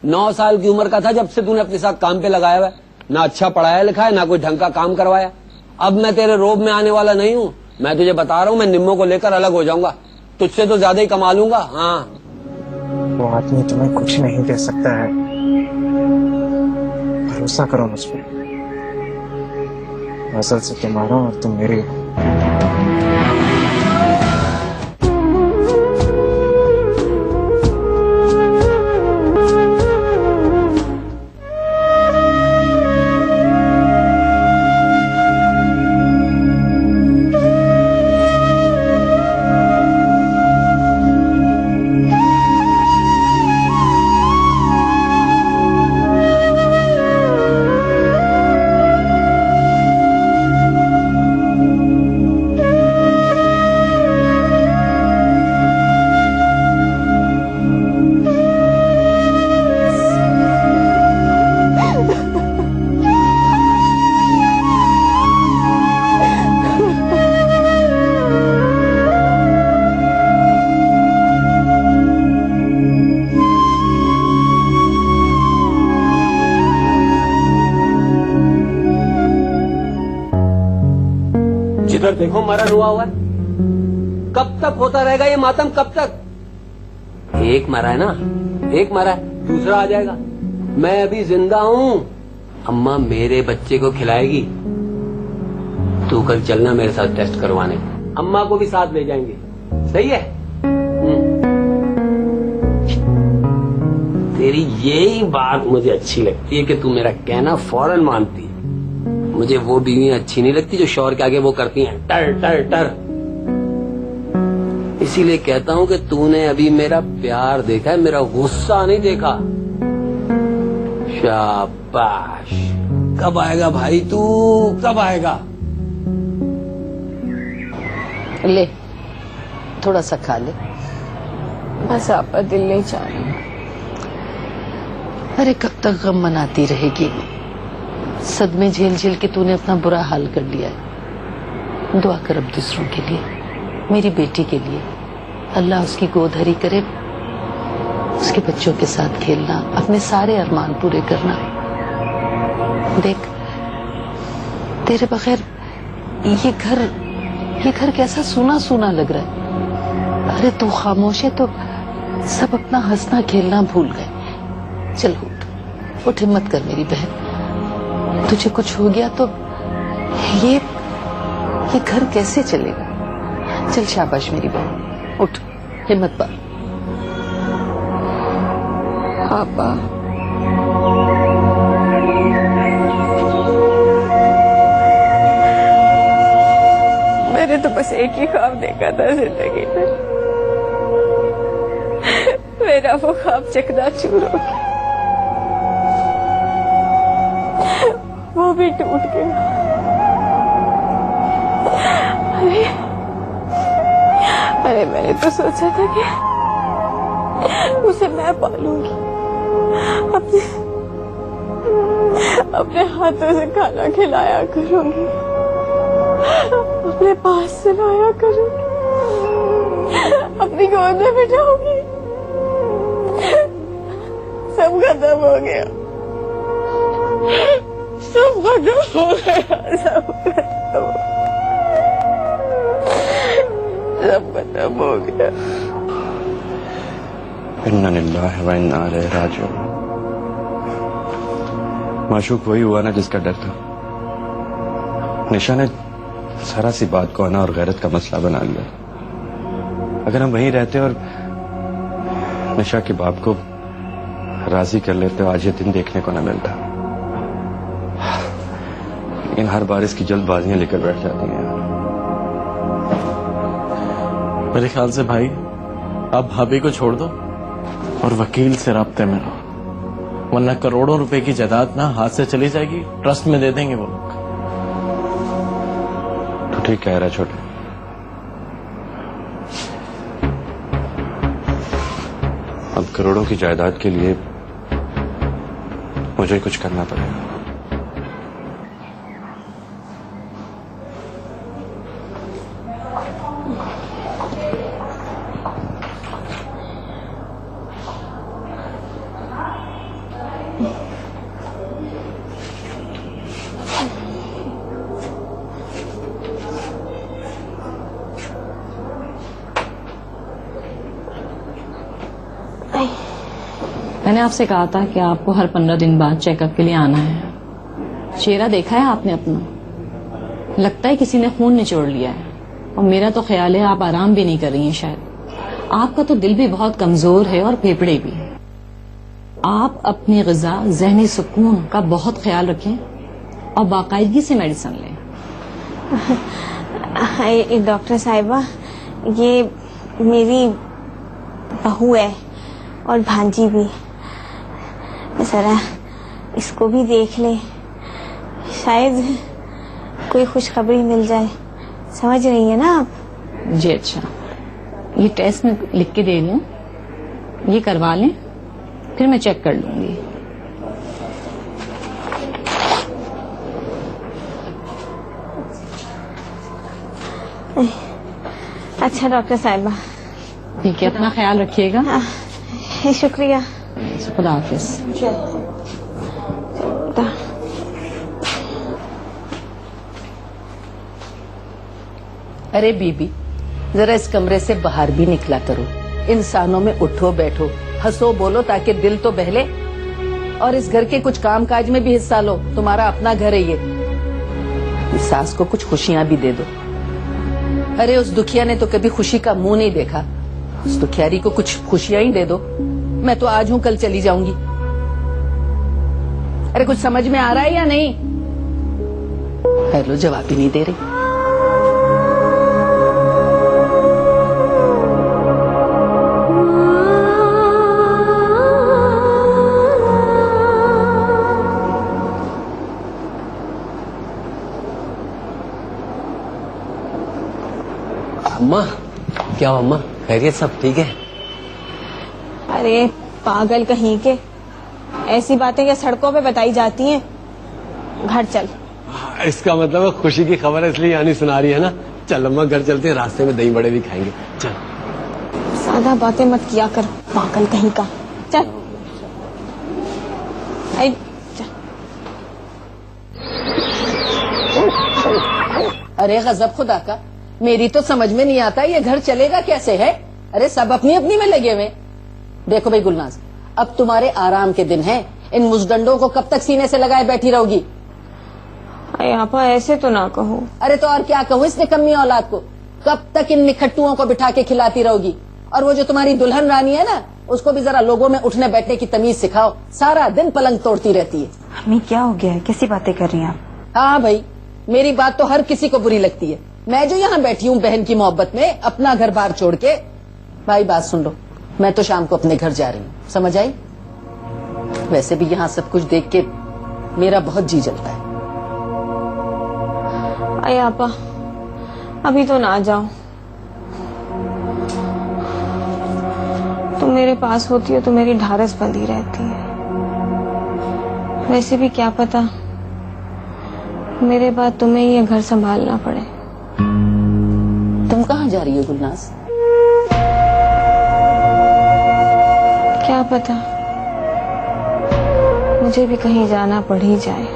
9 साल की उम्र का था जब से तूने अपने साथ काम पे लगाया हुआ है। ना अच्छा पढ़ाया लिखा है, ना कोई ढंग का काम करवाया। अब मैं तेरे रोब में आने वाला नहीं हूँ। मैं तुझे बता रहा हूँ, मैं निम्मो को लेकर अलग हो जाऊंगा। तुझसे तो ज्यादा ही कमा लूंगा। हाँ, वो आदमी तुम्हें कुछ नहीं दे सकता है, भरोसा करो मुझ पर। असल से तुम्हारा और तुम मेरी हो। जिधर देखो मरण हुआ हुआ है। कब तक होता रहेगा ये मातम, कब तक? एक मरा है ना, एक मरा है, दूसरा आ जाएगा। मैं अभी जिंदा हूँ। अम्मा मेरे बच्चे को खिलाएगी। तू कल चलना मेरे साथ टेस्ट करवाने। अम्मा को भी साथ ले जाएंगे, सही है? तेरी यही बात मुझे अच्छी लगती है कि तू मेरा कहना फौरन मानती है। मुझे वो बीवियां अच्छी नहीं लगती जो शौहर के आगे वो करती हैं टर टर टर। इसीलिए कहता हूं कि तूने अभी मेरा प्यार देखा है, मेरा गुस्सा नहीं देखा। शाबाश। कब आएगा भाई तू, कब आएगा? ले थोड़ा सा खा ले। बस आपका दिल नहीं चाह रहा। अरे कब तक गम मनाती रहेगी? सदमे झेल झेल के तूने अपना बुरा हाल कर लिया है। दुआ कर अब दूसरों के लिए, मेरी बेटी के लिए। अल्लाह उसकी गोद हरी करे, उसके बच्चों के साथ खेलना, अपने सारे अरमान पूरे करना। देख तेरे बगैर ये घर कैसा सूना सूना लग रहा है। अरे तू खामोश है तो सब अपना हंसना खेलना भूल गए। चल उठ हिम्मत कर मेरी बहन। तुझे कुछ हो गया तो ये घर कैसे चलेगा? चल शाबाश मेरी बहन, उठ हिम्मत पा। पापा मैंने तो बस एक ही ख्वाब देखा था जिंदगी में। मेरा वो ख्वाब चकनाचूर हो गया, वो भी टूट गया। अरे मैंने तो सोचा था कि उसे मैं पालूंगी, अपने हाथों से खाना खिलाया करूंगी, अपने पास सुलाया करूंगी, अपनी गोद में बिठाऊंगी। सब खत्म हो गया, सब खत्म हो गया, सब खत्म हो गया। इन्ना लिल्लाहि व इन्ना इलैहि राजिऊन। माशूक वही हुआ ना जिसका डर था। निशा ने सारा सी बात को अना और गैरत का मसला बना लिया। अगर हम वहीं रहते और निशा के बाप को राजी कर लेते तो आज ये दिन देखने को न मिलता। लेकिन हर बार इसकी जल्दबाजियां लेकर बैठ जाती हैं। मेरे ख्याल से भाई आप भाभी को छोड़ दो और वकील से राब्ते में रहो, वरना करोड़ों रुपए की जायदाद ना हाथ से चली जाएगी, ट्रस्ट में दे देंगे वो लोग। तो ठीक कह रहा है छोटे। अब करोड़ों की जायदाद के लिए मुझे कुछ करना पड़ेगा। मैंने आपसे कहा था कि आपको हर 15 दिन बाद चेकअप के लिए आना है। चेहरा देखा है आपने अपना? लगता है किसी ने खून निचोड़ लिया है। और मेरा तो ख्याल है आप आराम भी नहीं कर रही हैं शायद। आपका तो दिल भी बहुत कमजोर है और फेफड़े भी। आप अपनी ग़िज़ा, ज़हनी सुकून का बहुत ख्याल रखें और बाकायदगी से मेडिसिन लें। डॉक्टर साहिबा, ये मेरी बहू है और भांजी भी। जरा इसको भी देख ले, शायद कोई खुशखबरी मिल जाए। समझ रही है ना आप? जी अच्छा, ये टेस्ट में लिख के दे रही हूँ, ये करवा लें, फिर मैं चेक कर लूंगी। अच्छा डॉक्टर साहिबा, ठीक है, अपना ख्याल रखिएगा। शुक्रिया। खुदा हाफिज। अरे बीबी, जरा इस कमरे से बाहर भी निकला करो। इंसानों में उठो बैठो, हंसो बोलो, ताकि दिल तो बहले। और इस घर के कुछ काम काज में भी हिस्सा लो, तुम्हारा अपना घर है ये। सास को कुछ खुशियां भी दे दो। अरे उस दुखिया ने तो कभी खुशी का मुंह नहीं देखा, उस दुखियारी को कुछ खुशियां ही दे दो। मैं तो आज हूं, कल चली जाऊंगी। अरे कुछ समझ में आ रहा है या नहीं? हेलो, जवाब ही नहीं दे रही। अम्मा, क्या हुआ अम्मा? खैरियत, सब ठीक है? अरे पागल कहीं के, ऐसी बातें क्या सड़कों पे बताई जाती हैं? घर चल। इसका मतलब खुशी की खबर है, इसलिए यानी सुना रही है ना। चल अम्मा, घर चलते हैं, रास्ते में दही बड़े भी खाएंगे। चल। ज्यादा बातें मत किया कर, पागल कहीं का। चल। चल। अरे गजब खुदा का, मेरी तो समझ में नहीं आता ये घर चलेगा कैसे है। अरे सब अपनी अपनी में लगे हुए। देखो भाई गुलनाज, अब तुम्हारे आराम के दिन हैं। इन मुजदंडों को कब तक सीने से लगाए बैठी रहोगी? अरे आपा, ऐसे तो ना कहो। अरे तो और क्या कहूँ इस निकम्मी औलाद को? कब तक इन निखट्टुओं को बिठा के खिलाती रहोगी? और वो जो तुम्हारी दुल्हन रानी है ना, उसको भी जरा लोगों में उठने बैठने की तमीज सिखाओ। सारा दिन पलंग तोड़ती रहती है। अम्मी क्या हो गया है, कैसी बातें कर रही हैं आप? हाँ भाई, मेरी बात तो हर किसी को बुरी लगती है। मैं जो यहाँ बैठी हूँ बहन की मोहब्बत में, अपना घर बार छोड़ के। भाई बात सुन लो, मैं तो शाम को अपने घर जा रही हूँ, समझ आई? वैसे भी यहाँ सब कुछ देख के मेरा बहुत जी जलता है। अरे आपा, अभी तो ना जाओ। तुम मेरे पास होती हो तो मेरी ढारस बंधी रहती है। वैसे भी क्या पता मेरे बाद तुम्हें ये घर संभालना पड़े। तुम कहाँ जा रही हो गुलनाज? क्या पता मुझे भी कहीं जाना पड़ ही जाए।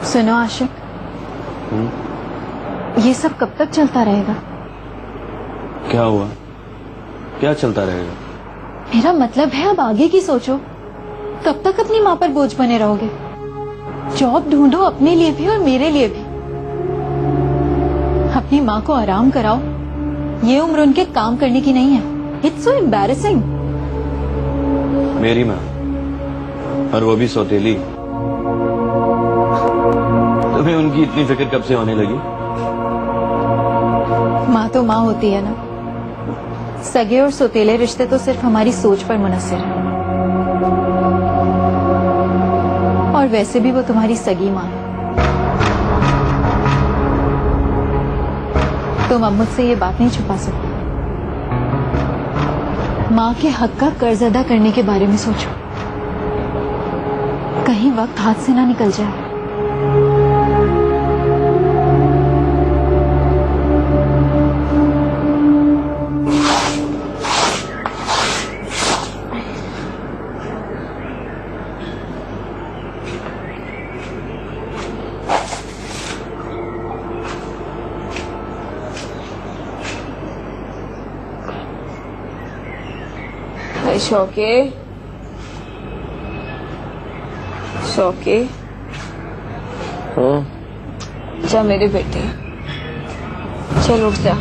सुनो आशिक, ये सब कब तक चलता रहेगा? क्या हुआ? क्या चलता रहेगा? मेरा मतलब है अब आगे की सोचो। कब तक अपनी माँ पर बोझ बने रहोगे? जॉब ढूंढो अपने लिए भी और मेरे लिए भी। अपनी माँ को आराम कराओ। ये उम्र उनके काम करने की नहीं है। It's so embarrassing. मेरी माँ, और वो भी सौतेली। तुम्हें उनकी इतनी फिक्र कब से होने लगी? माँ तो माँ होती है ना। सगे और सौतेले रिश्ते तो सिर्फ हमारी सोच पर मुनस्सिर है। और वैसे भी वो तुम्हारी सगी माँ है। तुम अब मुझसे ये बात नहीं छुपा सकते। माँ के हक का कर्ज अदा करने के बारे में सोचो। कहीं वक्त हाथ से ना निकल जाए। शौके शौके जा मेरे बेटे, चल उठ जा।